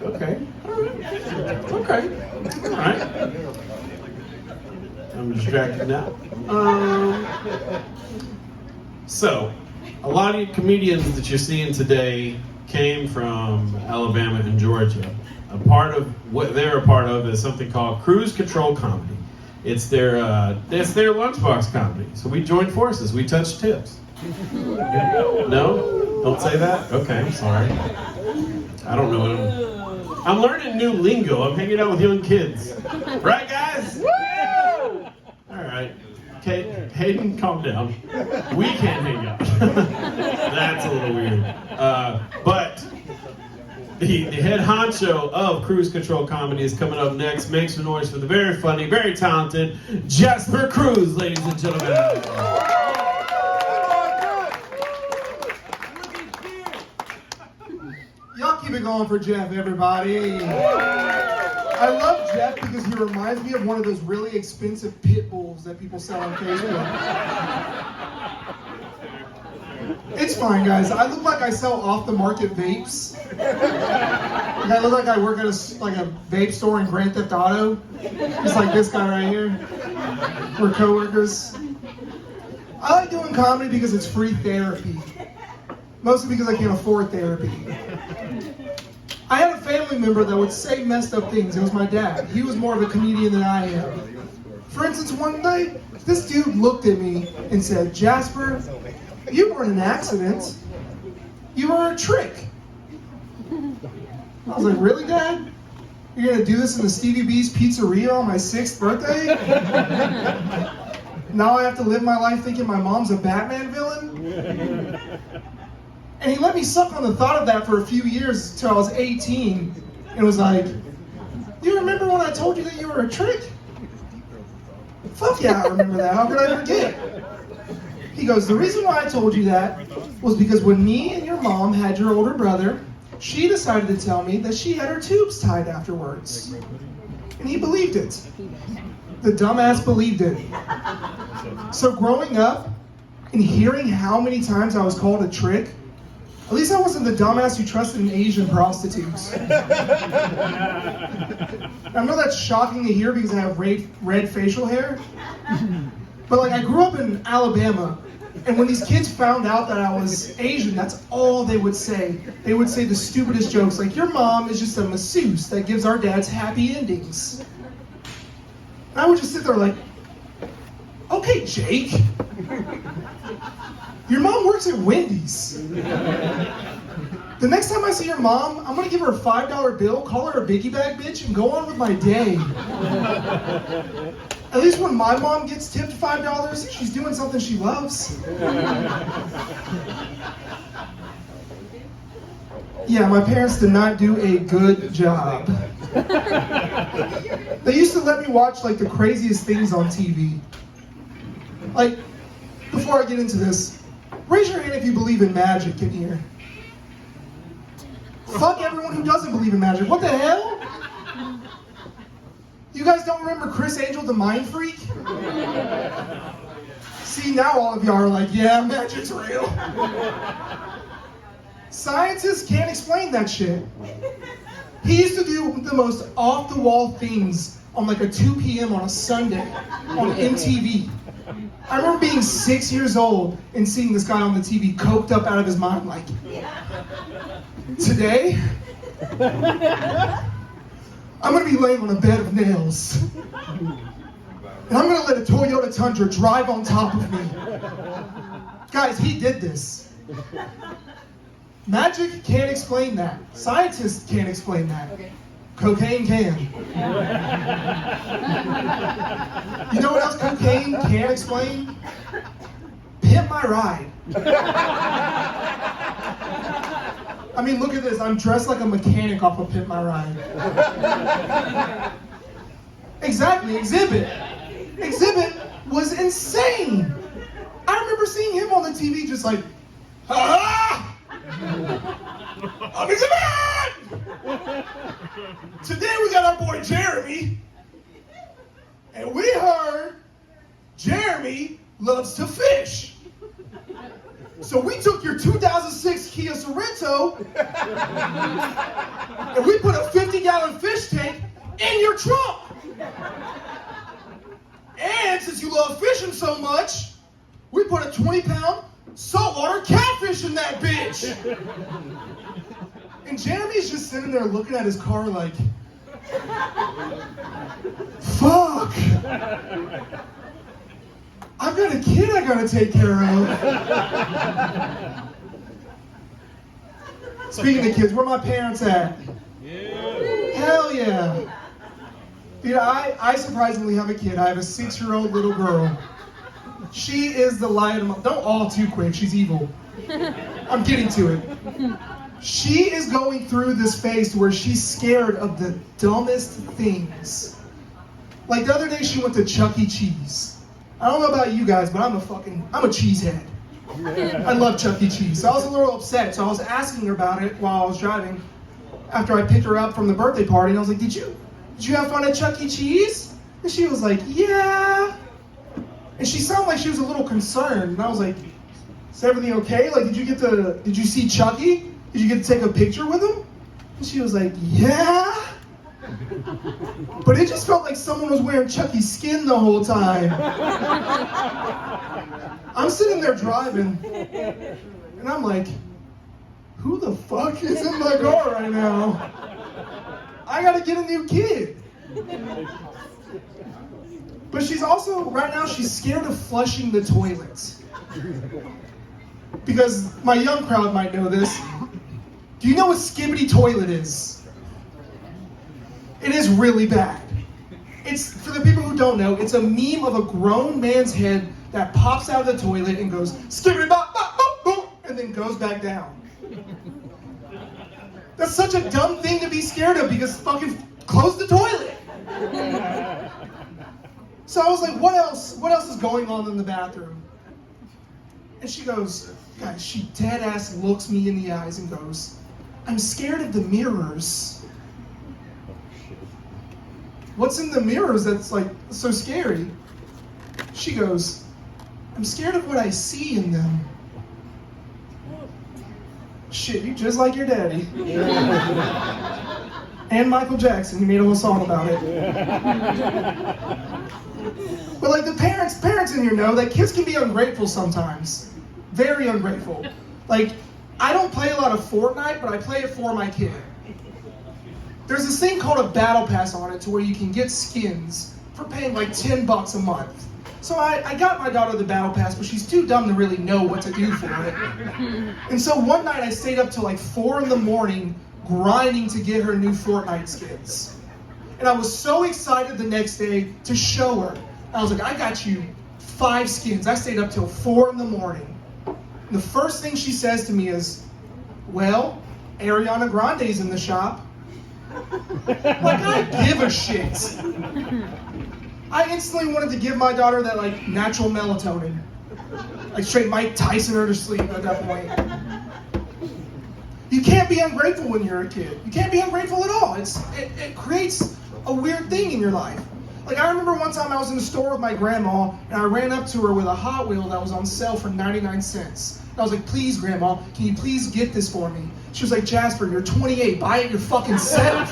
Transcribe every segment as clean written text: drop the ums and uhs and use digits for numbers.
Okay. Okay. All right. I'm distracted now. So, a lot of comedians that you're seeing today came from Alabama and Georgia. A part of what they're a part of is something called cruise control comedy. It's their Lunchbox comedy. So we joined forces. We touched tips. No? Don't say that? Okay, I'm sorry. I don't know. I'm learning new lingo. I'm hanging out with young kids. Right, guys? Woo! All right. Okay, Hayden, calm down. We can't hang out. That's a little weird. But the head honcho of Cruise Control Comedy is coming up next. Make some noise for the very funny, very talented Jasper Cruz, ladies and gentlemen. Y'all keep it going for Jeff, everybody. I love Jeff because he reminds me of one of those really expensive pit bulls that people sell on Facebook. It's fine, guys. I look like I sell off-the-market vapes. Like I look like I work at a vape store in Grand Theft Auto. Just like this guy right here. We're coworkers. I like doing comedy because it's free therapy. Mostly because I can't afford therapy. I had a family member that would say messed up things. It was my dad. He was more of a comedian than I am. For instance, one night, this dude looked at me and said, "Jasper, you weren't an accident. You were a trick." I was like, "Really, Dad? You're gonna do this in the Stevie B's Pizzeria on my 6th birthday? Now I have to live my life thinking my mom's a Batman villain?" And he let me suck on the thought of that for a few years until I was 18, and was like, "You remember when I told you that you were a trick?" Fuck yeah, I remember that. How could I forget? He goes, "The reason why I told you that was because when me and your mom had your older brother, she decided to tell me that she had her tubes tied afterwards." And he believed it. The dumbass believed it. So growing up and hearing how many times I was called a trick, at least I wasn't the dumbass who trusted in Asian prostitutes. I know that's shocking to hear because I have red facial hair. But like I grew up in Alabama, and when these kids found out that I was Asian, that's all they would say. They would say the stupidest jokes, like, "Your mom is just a masseuse that gives our dads happy endings." And I would just sit there like, "Okay, Jake. Your mom works at Wendy's. The next time I see your mom, I'm gonna give her a $5 bill, call her a biggie bag bitch, and go on with my day." At least when my mom gets tipped $5, she's doing something she loves. Yeah, my parents did not do a good job. They used to let me watch like the craziest things on TV. Like, before I get into this, raise your hand if you believe in magic in here. Fuck everyone who doesn't believe in magic. What the hell? You guys don't remember Chris Angel, the mind freak? See, now all of y'all are like, "Yeah, magic's real." Scientists can't explain that shit. He used to do the most off-the-wall things on like a 2 p.m. on a Sunday on MTV. I remember being 6 years old and seeing this guy on the TV coked up out of his mind like, "Today, I'm gonna be laying on a bed of nails. And I'm gonna let a Toyota Tundra drive on top of me." Guys, he did this. Magic can't explain that. Scientists can't explain that. Okay. Cocaine can. You know what else cocaine can't explain? Pimp My Ride. I mean, look at this. I'm dressed like a mechanic off of Pimp My Ride. Exactly, Exhibit. Exhibit was insane. I remember seeing him on the TV just like, "Ah! I'm Exhibit! Today we got our boy Jeremy, and we heard Jeremy loves to fish." So we took your 2006 Kia Sorento and we put a 50-gallon fish tank in your trunk. And since you love fishing so much, we put a 20-pound saltwater catfish in that bitch. And Jeremy's just sitting there looking at his car like, fuck. I've got a kid I gotta take care of. Speaking of kids, where my parents at? Yeah. Hell yeah. Dude, I surprisingly have a kid. I have a 6-year-old little girl. She is the light of my... Don't all too quick, she's evil. I'm getting to it. She is going through this phase where she's scared of the dumbest things. Like the other day she went to Chuck E. Cheese. I don't know about you guys, but I'm a cheesehead. I love Chuck E. Cheese. So I was a little upset. So I was asking her about it while I was driving after I picked her up from the birthday party. And I was like, did you have fun at Chuck E. Cheese? And she was like, yeah. And she sounded like she was a little concerned. And I was like, is everything okay? Like, did you see Chucky? Did you get to take a picture with him? And she was like, yeah. But it just felt like someone was wearing Chucky's skin the whole time. I'm sitting there driving, and I'm like, who the fuck is in my car right now? I gotta get a new kid. But she's also, right now, she's scared of flushing the toilets. Because my young crowd might know this. Do you know what skibbity toilet is? It is really bad. It's, for the people who don't know, it's a meme of a grown man's head that pops out of the toilet and goes, skibbity bop, bop, bop, boop, and then goes back down. That's such a dumb thing to be scared of because fucking close the toilet. So I was like, what else is going on in the bathroom? And she goes, guys, she dead ass looks me in the eyes and goes, I'm scared of the mirrors. What's in the mirrors that's like so scary? She goes, I'm scared of what I see in them. Shit, you just like your daddy. And Michael Jackson, he made a whole song about it. But like the parents in here know that kids can be ungrateful sometimes. Very ungrateful. Like, I don't play a lot of Fortnite, but I play it for my kid. There's this thing called a battle pass on it to where you can get skins for paying like $10 a month. So I got my daughter the battle pass, but she's too dumb to really know what to do for it. And so one night I stayed up till like 4 a.m. grinding to get her new Fortnite skins. And I was so excited the next day to show her. I was like, I got you 5 skins. I stayed up till 4 a.m. And the first thing she says to me is, well, Ariana Grande's in the shop. Like, I give a shit. I instantly wanted to give my daughter that, like, natural melatonin. Like, straight Mike Tyson her to sleep at that point. You can't be ungrateful when you're a kid. You can't be ungrateful at all. It creates a weird thing in your life. Like, I remember one time I was in the store with my grandma, and I ran up to her with a Hot Wheel that was on sale for 99 cents. And I was like, please, Grandma, can you please get this for me? She was like, Jasper, you're 28, buy it your fucking self.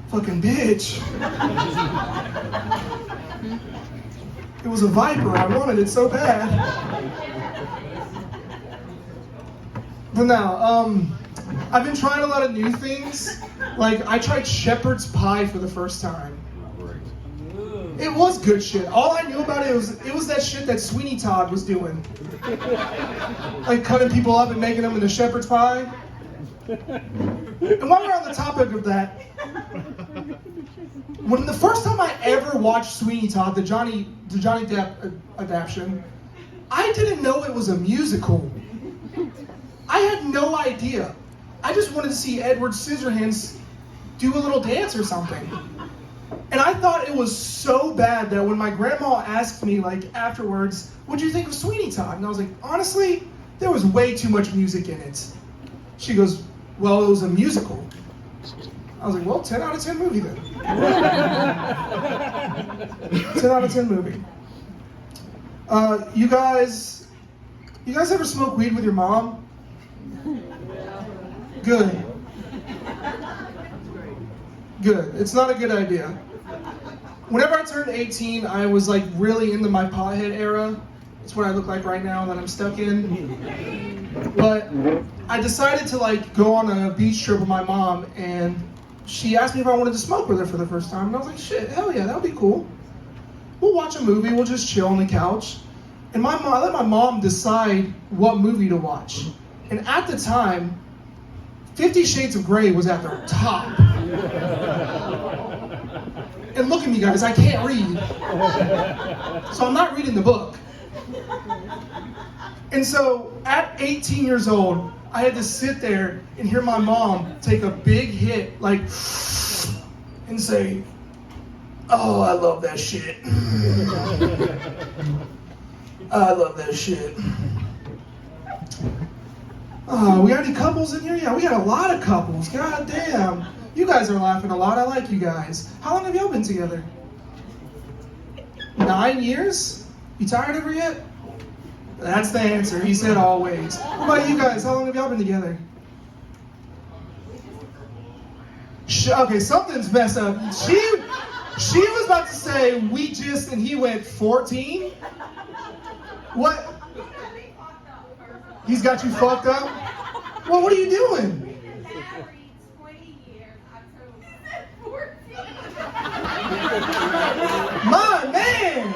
Fucking bitch. It was a Viper, I wanted it so bad. But now, I've been trying a lot of new things. Like, I tried shepherd's pie for the first time. It was good shit. All I knew about it was that shit that Sweeney Todd was doing. Like cutting people up and making them into shepherd's pie. And while we're on the topic of that, when the first time I ever watched Sweeney Todd, the Johnny Depp adaptation, I didn't know it was a musical. I had no idea. I just wanted to see Edward Scissorhands do a little dance or something. And I thought it was so bad that when my grandma asked me, like, afterwards, what'd you think of Sweeney Todd? And I was like, honestly, there was way too much music in it. She goes, well, it was a musical. I was like, well, 10 out of 10 movie then. 10 out of 10 movie. You guys ever smoke weed with your mom? Good. Good. It's not a good idea. Whenever I turned 18, I was like really into my pothead era. It's what I look like right now that I'm stuck in. But I decided to like go on a beach trip with my mom, and she asked me if I wanted to smoke with her for the first time. And I was like, shit, hell yeah, that would be cool. We'll watch a movie, we'll just chill on the couch. And I let my mom decide what movie to watch. And at the time, 50 Shades of Grey was at the top. And look at me, guys, I can't read. So I'm not reading the book. And so at 18 years old, I had to sit there and hear my mom take a big hit, like, and say, oh, I love that shit. I love that shit. We got any couples in here? Yeah, we got a lot of couples. God damn. You guys are laughing a lot. I like you guys. How long have y'all been together? 9 years? You tired of her yet? That's the answer. He said always. What about you guys? How long have y'all been together? Okay, something's messed up. She was about to say we just, and he went 14? What? He's got you fucked up? Well, what are you doing? My man!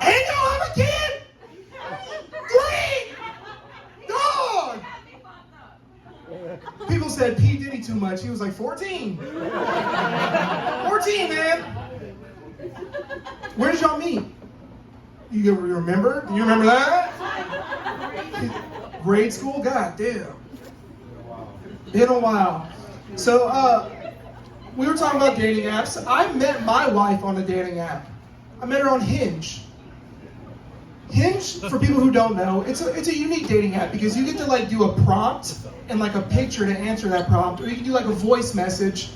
Ain't no other kid? 3! Dog! People said P. Diddy too much. He was like 14. 14, man. Where did y'all meet? You remember? Do you remember that? Grade school? God damn. Been a while. So, we were talking about dating apps. I met my wife on a dating app. I met her on Hinge. Hinge, for people who don't know, it's a unique dating app because you get to like do a prompt and like a picture to answer that prompt, or you can do like a voice message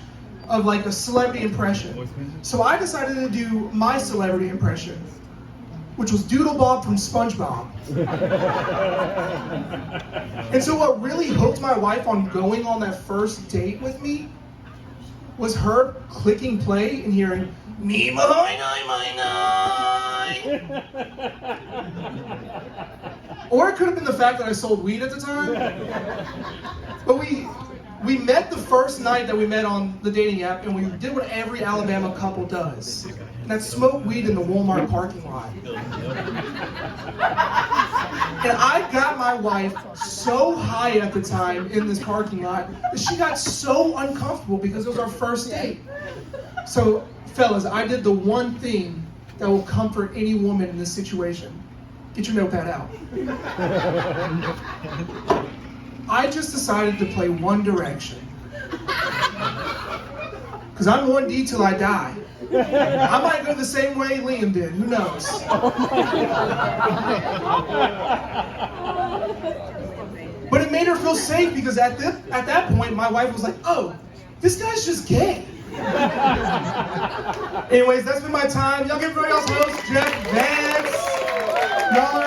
of like a celebrity impression. So I decided to do my celebrity impression, which was Doodle Bob from SpongeBob. And so what really hooked my wife on going on that first date with me was her clicking play and hearing, me my nine. Or it could have been the fact that I sold weed at the time. But we met the first night that we met on the dating app, and we did what every Alabama couple does. And that's smoke weed in the Walmart parking lot. And I got my wife so high at the time in this parking lot that she got so uncomfortable because it was our first date. So, fellas, I did the one thing that will comfort any woman in this situation. Get your notepad out. I just decided to play One Direction. Because I'm 1D till I die. I might go the same way Liam did, who knows? But it made her feel safe because at that point, my wife was like, oh, this guy's just gay. Anyways, that's been my time. Y'all give everybody else a host, Jeff Vance. Y'all are